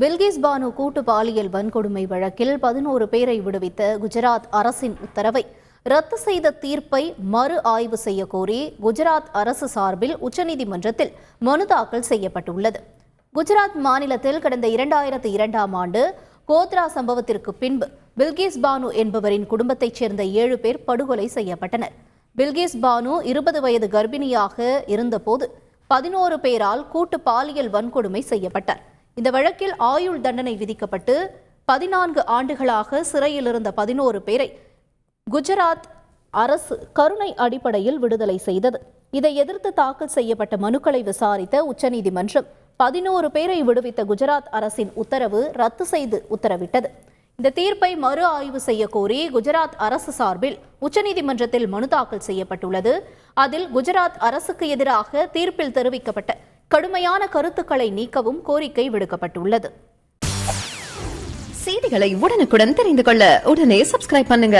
பில்கிஸ் பானு கூட்டு பாலியல் வன்கொடுமை வழக்கில் 11 பேரை விடுவித்த குஜராத் அரசின் உத்தரவை ரத்து செய்த தீர்ப்பை மறு ஆய்வு செய்ய கோரி குஜராத் அரசு சார்பில் உச்சநீதிமன்றத்தில் மனு தாக்கல் செய்யப்பட்டுள்ளது. குஜராத் மாநிலத்தில் கடந்த 2002ஆம் ஆண்டு கோத்ரா சம்பவத்திற்கு பின்பு பில்கிஸ் பானு என்பவரின் குடும்பத்தைச் சேர்ந்த 7 பேர் படுகொலை செய்யப்பட்டனர். பில்கிஸ் பானு 20 வயது கர்ப்பிணியாக இருந்தபோது 11 பேரால் கூட்டு பாலியல் வன்கொடுமை செய்யப்பட்டார். இந்த வழக்கில் ஆயுள் தண்டனை விதிக்கப்பட்டு 14 ஆண்டுகளாக சிறையில் இருந்த 11 பேரை குஜராத் அரசு கருணை அடிப்படையில் விடுதலை செய்தது. இதை எதிர்த்து தாக்கல் செய்யப்பட்ட மனுக்களை விசாரித்த உச்சநீதிமன்றம் 11 பேரை விடுவித்த குஜராத் அரசின் உத்தரவு ரத்து செய்து உத்தரவிட்டது. இந்த தீர்ப்பை மறு ஆய்வு செய்ய கோரி குஜராத் அரசு சார்பில் உச்சநீதிமன்றத்தில் மனு தாக்கல் செய்யப்பட்டுள்ளது. அதில் குஜராத் அரசுக்கு எதிராக தீர்ப்பில் தெரிவிக்கப்பட்ட கடுமையான கருத்துக்களை நீக்கவும் கோரிக்கை விடுக்கப்பட்டுள்ளது. செய்திகளை உடனுக்குடன் தெரிந்து கொள்ள உடனே சப்ஸ்கிரைப் பண்ணுங்க.